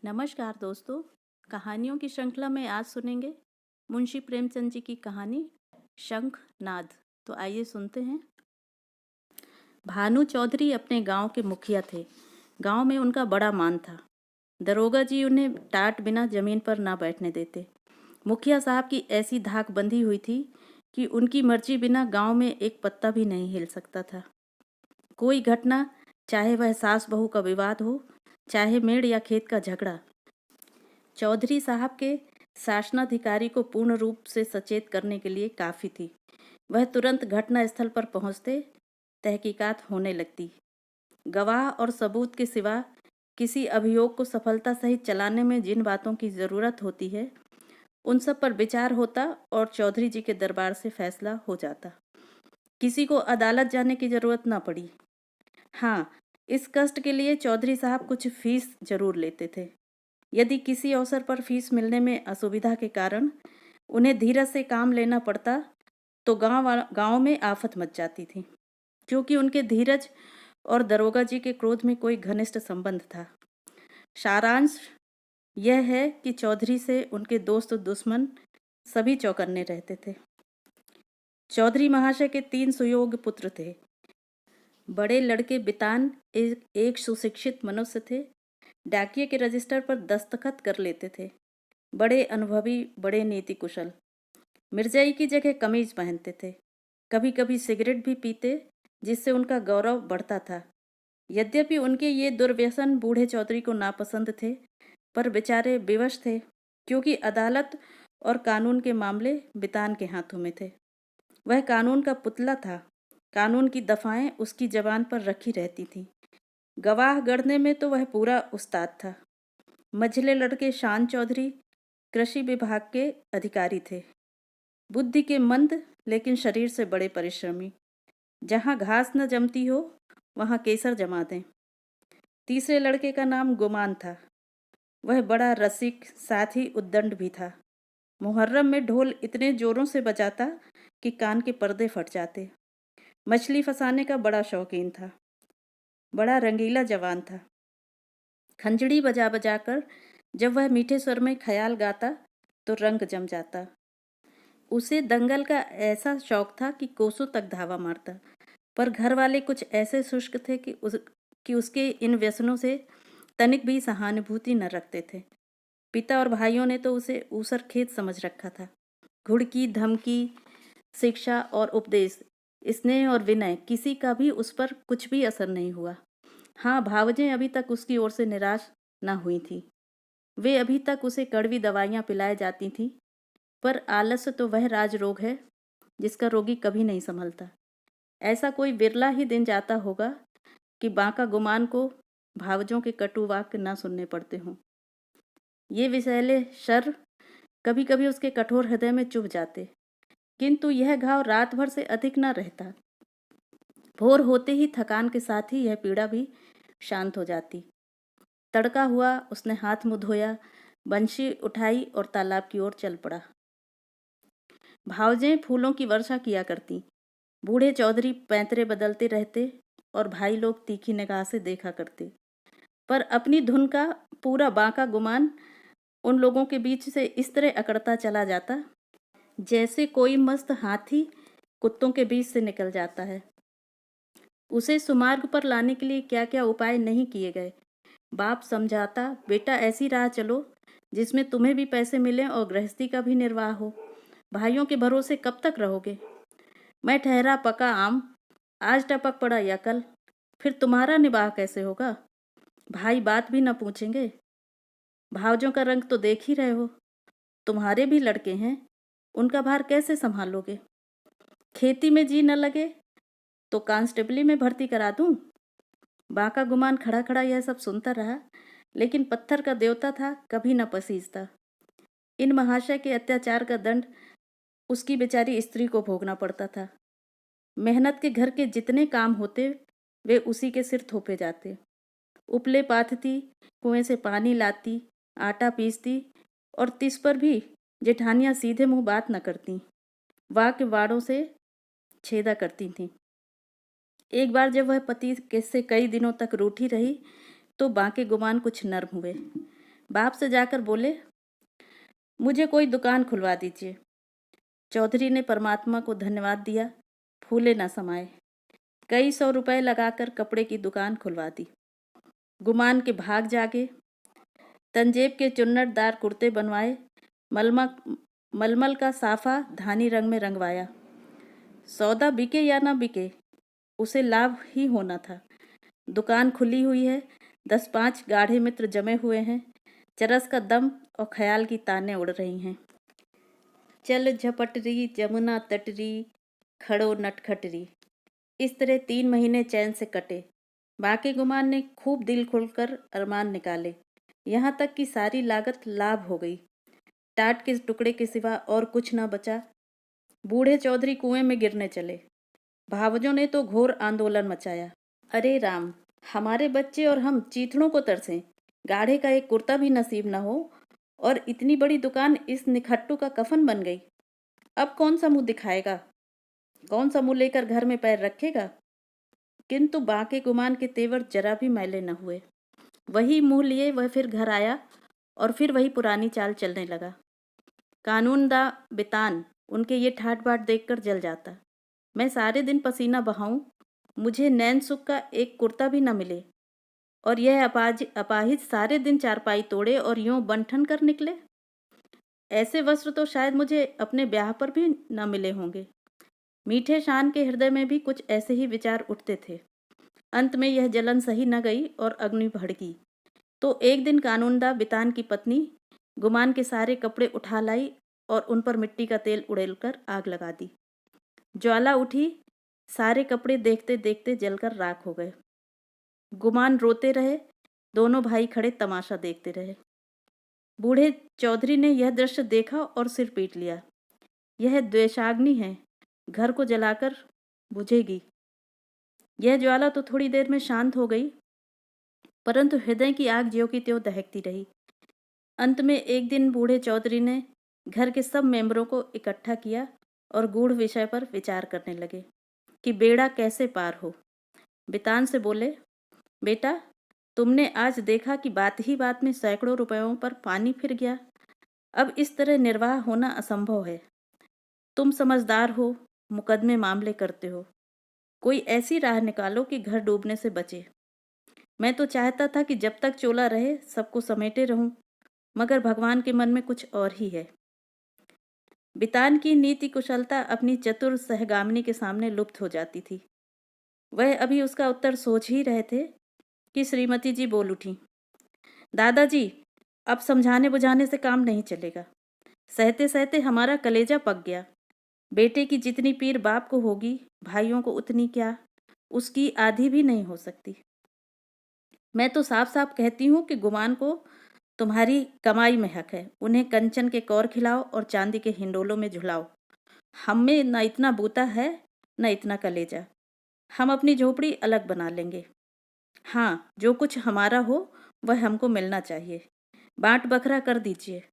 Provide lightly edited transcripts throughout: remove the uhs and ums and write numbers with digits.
नमस्कार दोस्तों। कहानियों की श्रृंखला में आज सुनेंगे मुंशी प्रेमचंद जी की कहानी शंख नाद। तो आइए सुनते हैं। भानु चौधरी अपने गांव के मुखिया थे। गांव में उनका बड़ा मान था। दरोगा जी उन्हें टाट बिना जमीन पर ना बैठने देते। मुखिया साहब की ऐसी धाक बंधी हुई थी कि उनकी मर्जी बिना गांव में एक पत्ता भी नहीं हिल सकता था। कोई घटना, चाहे वह सास बहू का विवाद हो, चाहे मेड़ या खेत का झगड़ा, चौधरी साहब के शासनाधिकारी को पूर्ण रूप से सचेत करने के लिए काफ़ी थी। वह तुरंत घटना स्थल पर पहुंचते, तहकीकात होने लगती। गवाह और सबूत के सिवा किसी अभियोग को सफलता सहित चलाने में जिन बातों की ज़रूरत होती है, उन सब पर विचार होता और चौधरी जी के दरबार से फैसला हो जाता। किसी को अदालत जाने की ज़रूरत ना पड़ी। हाँ, इस कष्ट के लिए चौधरी साहब कुछ फीस जरूर लेते थे। यदि किसी अवसर पर फीस मिलने में असुविधा के कारण उन्हें धीरज से काम लेना पड़ता तो गांव में आफत मच जाती थी, क्योंकि उनके धीरज और दरोगा जी के क्रोध में कोई घनिष्ठ संबंध था। सारांश यह है कि चौधरी से उनके दोस्त दुश्मन सभी चौकन्ने रहते थे। चौधरी महाशय के 3 सुयोग्य पुत्र थे। बड़े लड़के बितान एक सुशिक्षित मनुष्य थे। डाकिये के रजिस्टर पर दस्तखत कर लेते थे। बड़े अनुभवी, बड़े नीति कुशल। मिर्जाई की जगह कमीज पहनते थे। कभी कभी सिगरेट भी पीते, जिससे उनका गौरव बढ़ता था। यद्यपि उनके ये दुर्व्यसन बूढ़े चौधरी को नापसंद थे, पर बेचारे विवश थे, क्योंकि अदालत और कानून के मामले बितान के हाथों में थे। वह कानून का पुतला था। कानून की दफाएं उसकी जबान पर रखी रहती थीं। गवाह गढ़ने में तो वह पूरा उस्ताद था। मझले लड़के शान चौधरी कृषि विभाग के अधिकारी थे। बुद्धि के मंद, लेकिन शरीर से बड़े परिश्रमी। जहाँ घास न जमती हो, वहाँ केसर जमा दें। तीसरे लड़के का नाम गुमान था। वह बड़ा रसिक, साथ ही उद्दंड भी था। मुहर्रम में ढोल इतने जोरों से बजाता कि कान के पर्दे फट जाते। मछली फंसाने का बड़ा शौकीन था। बड़ा रंगीला जवान था। खंजड़ी बजा बजा कर जब वह मीठे स्वर में ख्याल गाता तो रंग जम जाता। उसे दंगल का ऐसा शौक था कि कोसों तक धावा मारता, पर घर वाले कुछ ऐसे शुष्क थे कि उसके इन व्यसनों से तनिक भी सहानुभूति न रखते थे। पिता और भाइयों ने तो उसे ऊसर खेत समझ रखा था। घुड़की, धमकी, शिक्षा और उपदेश, स्नेह और विनय, किसी का भी उस पर कुछ भी असर नहीं हुआ। हाँ, भावजें अभी तक उसकी ओर से निराश न हुई थी। वे अभी तक उसे कड़वी दवाइयाँ पिलाई जाती थीं, पर आलस्य तो वह राज रोग है जिसका रोगी कभी नहीं संभलता। ऐसा कोई बिरला ही दिन जाता होगा कि बांका गुमान को भावजों के कटु वाक्य न सुनने पड़ते हों। ये विषैले शर कभी कभी उसके कठोर हृदय में चुभ जाते, किंतु यह घाव रात भर से अधिक न रहता। भोर होते ही थकान के साथ ही यह पीड़ा भी शांत हो जाती। तड़का हुआ, उसने हाथ मुंह धोया, बंशी उठाई और तालाब की ओर चल पड़ा। भावजें फूलों की वर्षा किया करती। बूढ़े चौधरी पैंतरे बदलते रहते और भाई लोग तीखी निगाह से देखा करते, पर अपनी धुन का पूरा बांका गुमान उन लोगों के बीच से इस तरह अकड़ता चला जाता जैसे कोई मस्त हाथी कुत्तों के बीच से निकल जाता है। उसे सुमार्ग पर लाने के लिए क्या क्या उपाय नहीं किए गए। बाप समझाता, बेटा ऐसी राह चलो जिसमें तुम्हें भी पैसे मिलें और गृहस्थी का भी निर्वाह हो। भाइयों के भरोसे कब तक रहोगे? मैं ठहरा पका आम, आज टपक पड़ा या कल, फिर तुम्हारा निबाह कैसे होगा? भाई बात भी न पूछेंगे। भावजों का रंग तो देख ही रहे हो। तुम्हारे भी लड़के हैं, उनका भार कैसे संभालोगे? खेती में जी न लगे तो कांस्टेबली में भर्ती करा दूं? बांका गुमान खड़ा खड़ा यह सब सुनता रहा, लेकिन पत्थर का देवता था, कभी न पसीजता। इन महाशय के अत्याचार का दंड उसकी बेचारी स्त्री को भोगना पड़ता था। मेहनत के घर के जितने काम होते वे उसी के सिर थोपे जाते। उपले पाथती, कुएं से पानी लाती, आटा पीसती, और तिस पर भी जेठानियां सीधे मुंह बात न करती, वाक्य वाड़ों से छेदा करती थीं। एक बार जब वह पति के से कई दिनों तक रूठी रही तो बांके गुमान कुछ नर्म हुए। बाप से जाकर बोले, मुझे कोई दुकान खुलवा दीजिए। चौधरी ने परमात्मा को धन्यवाद दिया, फूले न समाये। कई 100 रुपए लगाकर कपड़े की दुकान खुलवा दी। गुमान के भाग जागे। तंजेब के चुन्नटदार कुर्ते बनवाए। मलमल का साफा धानी रंग में रंगवाया। सौदा बिके या ना बिके, उसे लाभ ही होना था। दुकान खुली हुई है, 10-5 गाढ़े मित्र जमे हुए हैं। चरस का दम और ख्याल की तानें उड़ रही हैं। चल झपटरी जमुना तटरी, खड़ो नटखटरी। इस तरह 3 महीने चैन से कटे। बाकी गुमान ने खूब दिल खुलकर अरमान निकाले, यहाँ तक कि सारी लागत लाभ हो गई। टाट के टुकड़े के सिवा और कुछ न बचा। बूढ़े चौधरी कुएं में गिरने चले। भावजों ने तो घोर आंदोलन मचाया। अरे राम, हमारे बच्चे और हम चीथड़ों को तरसें, गाढ़े का एक कुर्ता भी नसीब न हो, और इतनी बड़ी दुकान इस निखट्टू का कफन बन गई। अब कौन सा मुंह दिखाएगा, कौन सा मुंह लेकर घर में पैर रखेगा। किंतु बाके गुमान के तेवर जरा भी मैले न हुए। वही मुंह लिए वह फिर घर आया और फिर वही पुरानी चाल चलने लगा। कानूनदा बितान उनके ये ठाट बाट देखकर जल जाता। मैं सारे दिन पसीना बहाऊं, मुझे नैन सुख का एक कुर्ता भी न मिले, और यह अपाहिज सारे दिन चारपाई तोड़े और यूं बंठन कर निकले। ऐसे वस्त्र तो शायद मुझे अपने ब्याह पर भी न मिले होंगे। मीठे शान के हृदय में भी कुछ ऐसे ही विचार उठते थे। अंत में यह जलन सही न गई और अग्नि भड़की। तो एक दिन कानूनदा बितान की पत्नी गुमान के सारे कपड़े उठा लाई और उन पर मिट्टी का तेल उड़ेलकर आग लगा दी। ज्वाला उठी, सारे कपड़े देखते देखते जलकर राख हो गए। गुमान रोते रहे, दोनों भाई खड़े तमाशा देखते रहे। बूढ़े चौधरी ने यह दृश्य देखा और सिर पीट लिया। यह द्वेषाग्नि है, घर को जलाकर बुझेगी। यह ज्वाला तो थोड़ी देर में शांत हो गई, परंतु हृदय की आग ज्यों की त्यों दहकती रही। अंत में एक दिन बूढ़े चौधरी ने घर के सब मेंबरों को इकट्ठा किया और गूढ़ विषय पर विचार करने लगे कि बेड़ा कैसे पार हो। बितान से बोले, बेटा, तुमने आज देखा कि बात ही बात में सैकड़ों रुपयों पर पानी फिर गया। अब इस तरह निर्वाह होना असंभव है। तुम समझदार हो, मुकदमे मामले करते हो, कोई ऐसी राह निकालो कि घर डूबने से बचे। मैं तो चाहता था कि जब तक चोला रहे सबको समेटे रहूं, मगर भगवान के मन में कुछ और ही है। बितान की नीति कुशलता अपनी चतुर सहगामिनी के सामने लुप्त हो जाती थी। वह अभी उसका उत्तर सोच ही रहे थे कि श्रीमती जी बोल उठी, दादाजी, अब समझाने बुझाने से काम नहीं चलेगा। सहते सहते हमारा कलेजा पक गया। बेटे की जितनी पीर बाप को होगी, भाइयों को उतनी क्या, उसकी आधी भी नहीं हो सकती। मैं तो साफ साफ कहती हूँ कि गुमान को तुम्हारी कमाई में हक है। उन्हें कंचन के कौर खिलाओ और चांदी के हिंडोलों में झुलाओ। हम में न इतना बूता है, न इतना कलेजा। हम अपनी झोपड़ी अलग बना लेंगे। हाँ, जो कुछ हमारा हो वह हमको मिलना चाहिए। बांट बखरा कर दीजिए।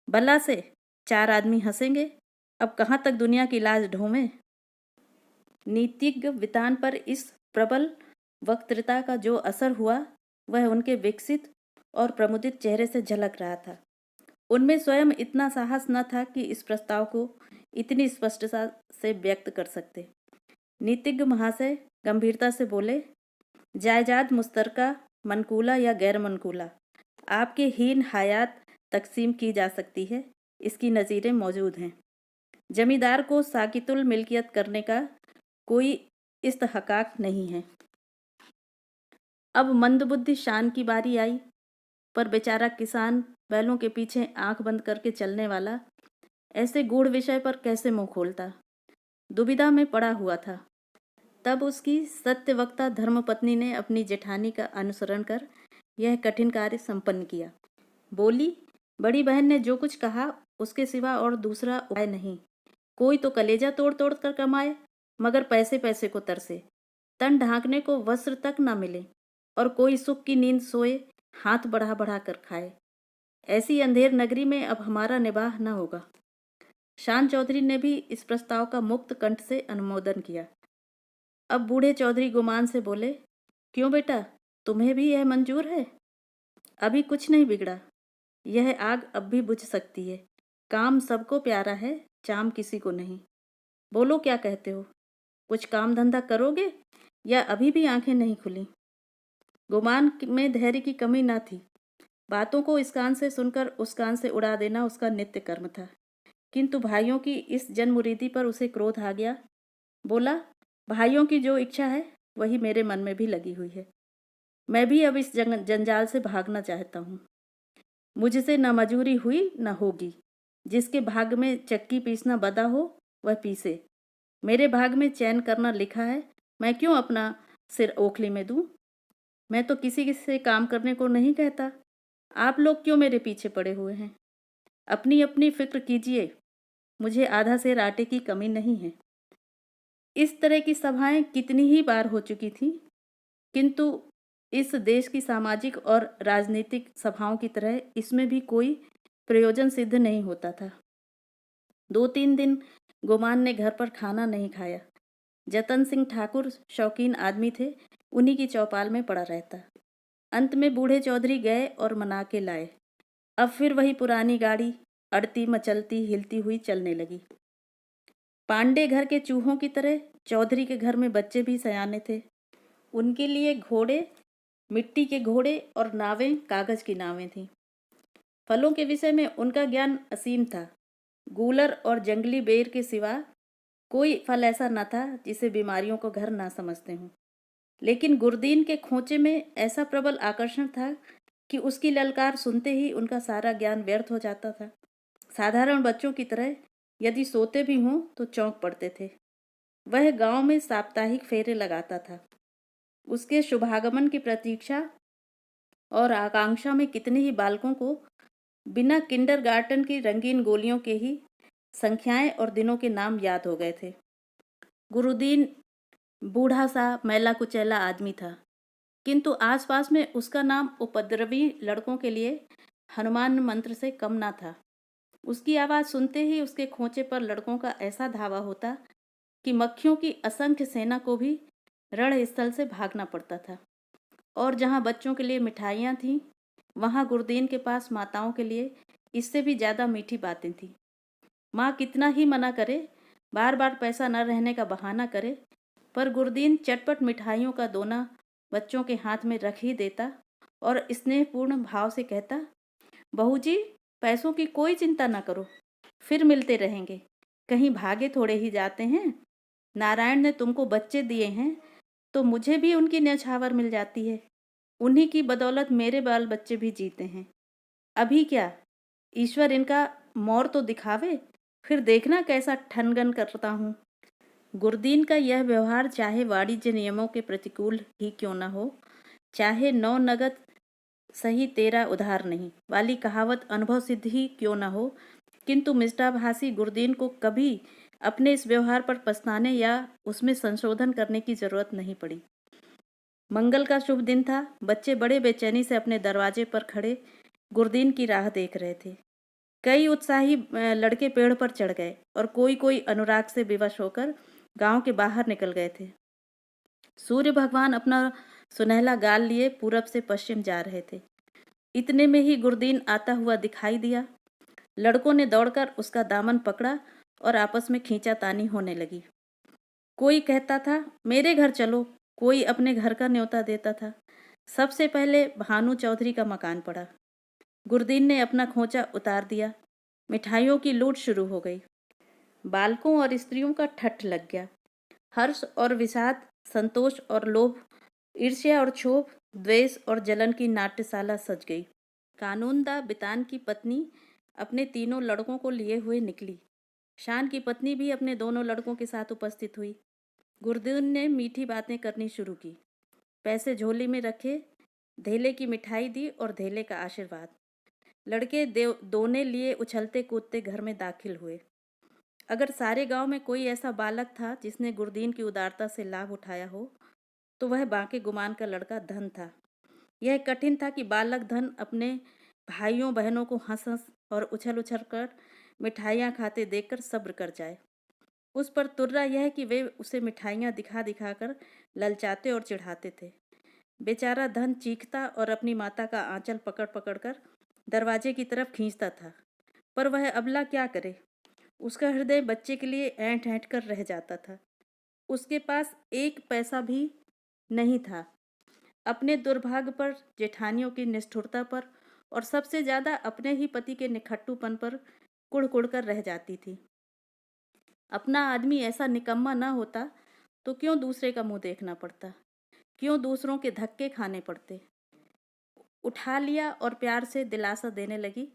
भला से 4 आदमी हंसेंगे। अब कहाँ तक दुनिया की लाज ढोवें। नीतिज्ञ वितान पर इस प्रबल वक्तृता का जो असर हुआ वह उनके विकसित और प्रमुदित चेहरे से झलक रहा था। उनमें स्वयं इतना साहस न था कि इस प्रस्ताव को इतनी स्पष्टता से व्यक्त कर सकते। नीतिज्ञ महाशय गंभीरता से बोले, जायदाद मुश्तरका, मनकूला या गैर मनकूला, आपके हीन हयात तकसीम की जा सकती है। इसकी नज़ीरें मौजूद हैं। जमींदार को साकितुल मिल्कियत करने का कोई इस्तहकाक नहीं है। अब मंदबुद्धि शान की बारी आई, पर बेचारा किसान बैलों के पीछे आंख बंद करके चलने वाला ऐसे गूढ़ विषय पर कैसे मुंह खोलता। दुविधा में पड़ा हुआ था। तब उसकी सत्यवक्ता धर्मपत्नी ने अपनी जेठानी का अनुसरण कर यह कठिन कार्य संपन्न किया। बोली, बड़ी बहन ने जो कुछ कहा उसके सिवा और दूसरा उपाय नहीं। कोई तो कलेजा तोड़ तोड़ कर कमाए, मगर पैसे पैसे को तरसे, तन ढांकने को वस्त्र तक न मिले, और कोई सुख की नींद सोए, हाथ बढ़ा बढ़ा कर खाए। ऐसी अंधेर नगरी में अब हमारा निबाह न होगा। शान चौधरी ने भी इस प्रस्ताव का मुक्त कंठ से अनुमोदन किया। अब बूढ़े चौधरी गुमान से बोले, क्यों बेटा, तुम्हें भी यह मंजूर है? अभी कुछ नहीं बिगड़ा, यह आग अब भी बुझ सकती है। काम सबको प्यारा है, चाम किसी को नहीं। बोलो क्या कहते हो, कुछ काम धंधा करोगे या अभी भी आंखें नहीं खुली? गुमान में धैर्य की कमी ना थी। बातों को इस कान से सुनकर उस कान से उड़ा देना उसका नित्य कर्म था। किंतु भाइयों की इस जनमुरीदी पर उसे क्रोध आ गया। बोला, भाइयों की जो इच्छा है वही मेरे मन में भी लगी हुई है। मैं भी अब इस जंजाल से भागना चाहता हूँ। मुझसे न मजूरी हुई न होगी। जिसके भाग में चक्की पीसना बदा हो वह पीसे। मेरे भाग में चैन करना लिखा है, मैं क्यों अपना सिर ओखली में दूं? मैं तो किसी से काम करने को नहीं कहता। आप लोग क्यों मेरे पीछे पड़े हुए हैं? अपनी अपनी फिक्र कीजिए, मुझे आधा सेर आटे की कमी नहीं है। इस तरह की सभाएं कितनी ही बार हो चुकी थी, किंतु इस देश की सामाजिक और राजनीतिक सभाओं की तरह इसमें भी कोई प्रयोजन सिद्ध नहीं होता था। 2-3 दिन गुमान ने घर पर खाना नहीं खाया। जतन सिंह ठाकुर शौकीन आदमी थे, उन्हीं की चौपाल में पड़ा रहता। अंत में बूढ़े चौधरी गए और मना के लाए। अब फिर वही पुरानी गाड़ी अड़ती मचलती हिलती हुई चलने लगी। पांडे घर के चूहों की तरह चौधरी के घर में बच्चे भी सयाने थे। उनके लिए घोड़े मिट्टी के घोड़े और नावें कागज की नावें थीं। फलों के विषय में उनका ज्ञान असीम था। गूलर और जंगली बेर के सिवा कोई फल ऐसा न था जिसे बीमारियों को घर ना समझते हों। लेकिन गुरदीन के खोचे में ऐसा प्रबल आकर्षण था कि उसकी ललकार सुनते ही उनका सारा ज्ञान व्यर्थ हो जाता था। साधारण बच्चों की तरह यदि सोते भी हों तो चौंक पड़ते थे। वह गांव में साप्ताहिक फेरे लगाता था। उसके शुभागमन की प्रतीक्षा और आकांक्षा में कितने ही बालकों को बिना किंडरगार्टन की रंगीन गोलियों के ही संख्याएं और दिनों के नाम याद हो गए थे। गुरुदीन बूढ़ा सा मैला कुचैला आदमी था, किंतु आसपास में उसका नाम उपद्रवी लड़कों के लिए हनुमान मंत्र से कम ना था। उसकी आवाज़ सुनते ही उसके खोचे पर लड़कों का ऐसा धावा होता कि मक्खियों की असंख्य सेना को भी रणस्थल से भागना पड़ता था। और जहाँ बच्चों के लिए मिठाइयाँ थीं, वहाँ गुरदीन के पास माताओं के लिए इससे भी ज़्यादा मीठी बातें थीं। माँ कितना ही मना करे, बार बार पैसा न रहने का बहाना करे, पर गुरदीन चटपट मिठाइयों का दोना बच्चों के हाथ में रख ही देता और स्नेहपूर्ण भाव से कहता, बहू जी, पैसों की कोई चिंता ना करो, फिर मिलते रहेंगे, कहीं भागे थोड़े ही जाते हैं। नारायण ने तुमको बच्चे दिए हैं तो मुझे भी उनकी न्यौछावर मिल जाती है। उन्हीं की बदौलत मेरे बाल बच्चे भी जीते हैं। अभी क्या, ईश्वर इनका मोर तो दिखावे, फिर देखना कैसा ठनगन करता हूँ। गुरदीन का यह व्यवहार चाहे वाणिज्य नियमों के प्रतिकूल ही क्यों न हो, चाहे नौ नगद सही तेरा उधार नहीं वाली कहावत अनुभव सिद्ध ही क्यों न हो, किंतु मिष्टाभाषी गुरदीन को कभी अपने इस व्यवहार पर पछताने या उसमें संशोधन करने की जरूरत नहीं पड़ी। मंगल का शुभ दिन था। बच्चे बड़े बेचैनी से अपने दरवाजे पर खड़े गुरदीन की राह देख रहे थे। कई उत्साही लड़के पेड़ पर चढ़ गए और कोई कोई अनुराग से विवश होकर गांव के बाहर निकल गए थे। सूर्य भगवान अपना सुनहला गाल लिए पूरब से पश्चिम जा रहे थे। इतने में ही गुरदीन आता हुआ दिखाई दिया। लड़कों ने दौड़कर उसका दामन पकड़ा और आपस में खींचातानी होने लगी। कोई कहता था मेरे घर चलो, कोई अपने घर का न्योता देता था। सबसे पहले भानु चौधरी का मकान पड़ा। गुरदीन ने अपना खोचा उतार दिया। मिठाइयों की लूट शुरू हो गई। बालकों और स्त्रियों का ठठ लग गया। हर्ष और विषाद, संतोष और लोभ, ईर्ष्या और क्षोभ, द्वेष और जलन की नाट्यशाला सज गई। कानूनदा बितान की पत्नी अपने तीनों लड़कों को लिए हुए निकली। शान की पत्नी भी अपने दोनों लड़कों के साथ उपस्थित हुई। गुरदीन ने मीठी बातें करनी शुरू की। पैसे झोली में रखे, धेले की मिठाई दी और धेले का आशीर्वाद। लड़के दोने लिए उछलते कूदते घर में दाखिल हुए। अगर सारे गांव में कोई ऐसा बालक था जिसने गुरदीन की उदारता से लाभ उठाया हो, तो वह बांके गुमान का लड़का धन था। यह कठिन था कि बालक धन अपने भाइयों बहनों को हंस हंस और उछल उछल कर मिठाइयाँ खाते देखकर सब्र कर जाए। उस पर तुर्रा यह कि वे उसे मिठाइयाँ दिखा दिखा कर ललचाते और चिढ़ाते थे। बेचारा धन चीखता और अपनी माता का आंचल पकड़ पकड़ कर दरवाजे की तरफ खींचता था, पर वह अबला क्या करे। उसका हृदय बच्चे के लिए ऐंठ ऐंठ कर रह जाता था। उसके पास एक पैसा भी नहीं था। अपने दुर्भाग्य पर, जेठानियों की निष्ठुरता पर और सबसे ज़्यादा अपने ही पति के निखट्टूपन पर कुढ़ कुढ़ कर रह जाती थी। अपना आदमी ऐसा निकम्मा ना होता तो क्यों दूसरे का मुंह देखना पड़ता, क्यों दूसरों के धक्के खाने पड़ते। उठा लिया और प्यार से दिलासा देने लगी,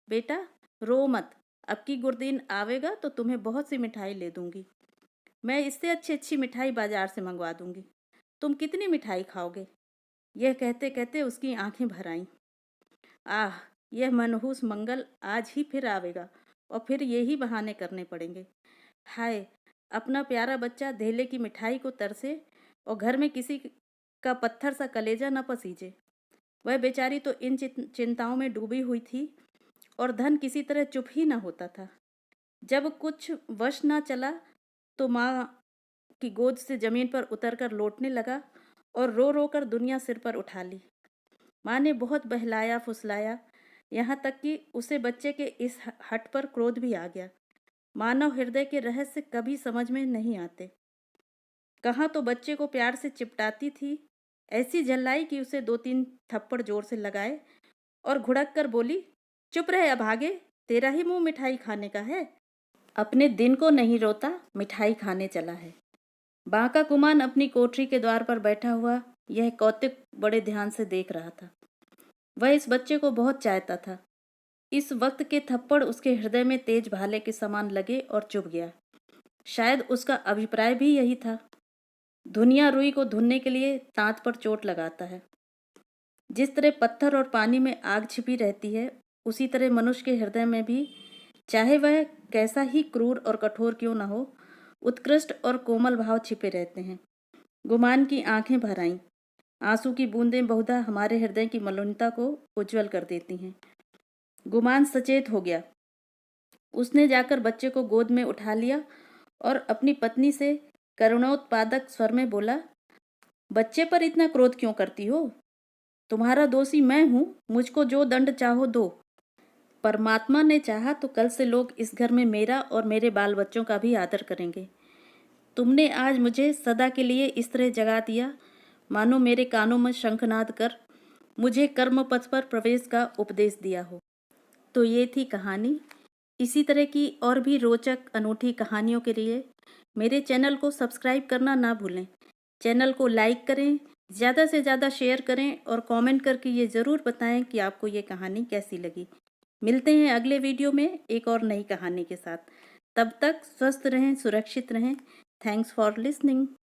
बेटा रो मत, अब की गुरदीन आवेगा तो तुम्हें बहुत सी मिठाई ले दूंगी। मैं इससे अच्छी अच्छी मिठाई बाजार से मंगवा दूंगी। तुम कितनी मिठाई खाओगे। यह कहते कहते उसकी आंखें भर आईं। आह, यह मनहूस मंगल आज ही फिर आवेगा और फिर यही बहाने करने पड़ेंगे। हाय, अपना प्यारा बच्चा धेले की मिठाई को तरसे और घर में किसी का पत्थर सा कलेजा न पसीजे। वह बेचारी तो इन चिंताओं में डूबी हुई थी और धन किसी तरह चुप ही न होता था। जब कुछ वश न चला तो माँ की गोद से जमीन पर उतरकर लौटने लगा और रो रो कर दुनिया सिर पर उठा ली। माँ ने बहुत बहलाया फुसलाया, यहाँ तक कि उसे बच्चे के इस हट पर क्रोध भी आ गया। मानव हृदय के रहस्य कभी समझ में नहीं आते। कहाँ तो बच्चे को प्यार से चिपटाती थी, ऐसी झल्लाई कि उसे 2-3 थप्पड़ जोर से लगाए और घुड़क कर बोली, चुप रहे अभागे, तेरा ही मुंह मिठाई खाने का है। अपने दिन को नहीं रोता, मिठाई खाने चला है। बांका कुमान अपनी कोठरी के द्वार पर बैठा हुआ यह कौतुक बड़े ध्यान से देख रहा था। वह इस बच्चे को बहुत चाहता था। इस वक्त के थप्पड़ उसके हृदय में तेज भाले के समान लगे और चुभ गया। शायद उसका अभिप्राय भी यही था। दुनिया रुई को धुनने के लिए दांत पर चोट लगाता है। जिस तरह पत्थर और पानी में आग छिपी रहती है, उसी तरह मनुष्य के हृदय में भी, चाहे वह कैसा ही क्रूर और कठोर क्यों न हो, उत्कृष्ट और कोमल भाव छिपे रहते हैं। गुमान की आंखें भर आईं। आंसू की बूंदें बहुधा हमारे हृदय की मलिनता को उज्जवल कर देती हैं। गुमान सचेत हो गया। उसने जाकर बच्चे को गोद में उठा लिया और अपनी पत्नी से करुणोत्पादक स्वर में बोला, बच्चे पर इतना क्रोध क्यों करती हो। तुम्हारा दोषी मैं हूं, मुझको जो दंड चाहो दो। परमात्मा ने चाहा तो कल से लोग इस घर में मेरा और मेरे बाल बच्चों का भी आदर करेंगे। तुमने आज मुझे सदा के लिए इस तरह जगा दिया मानो मेरे कानों में शंखनाद कर मुझे कर्म पथ पर प्रवेश का उपदेश दिया हो। तो ये थी कहानी। इसी तरह की और भी रोचक अनूठी कहानियों के लिए मेरे चैनल को सब्सक्राइब करना ना भूलें। चैनल को लाइक करें, ज़्यादा से ज़्यादा शेयर करें और कमेंट करके ये ज़रूर बताएं कि आपको ये कहानी कैसी लगी। मिलते हैं अगले वीडियो में एक और नई कहानी के साथ। तब तक स्वस्थ रहें, सुरक्षित रहें। Thanks for listening.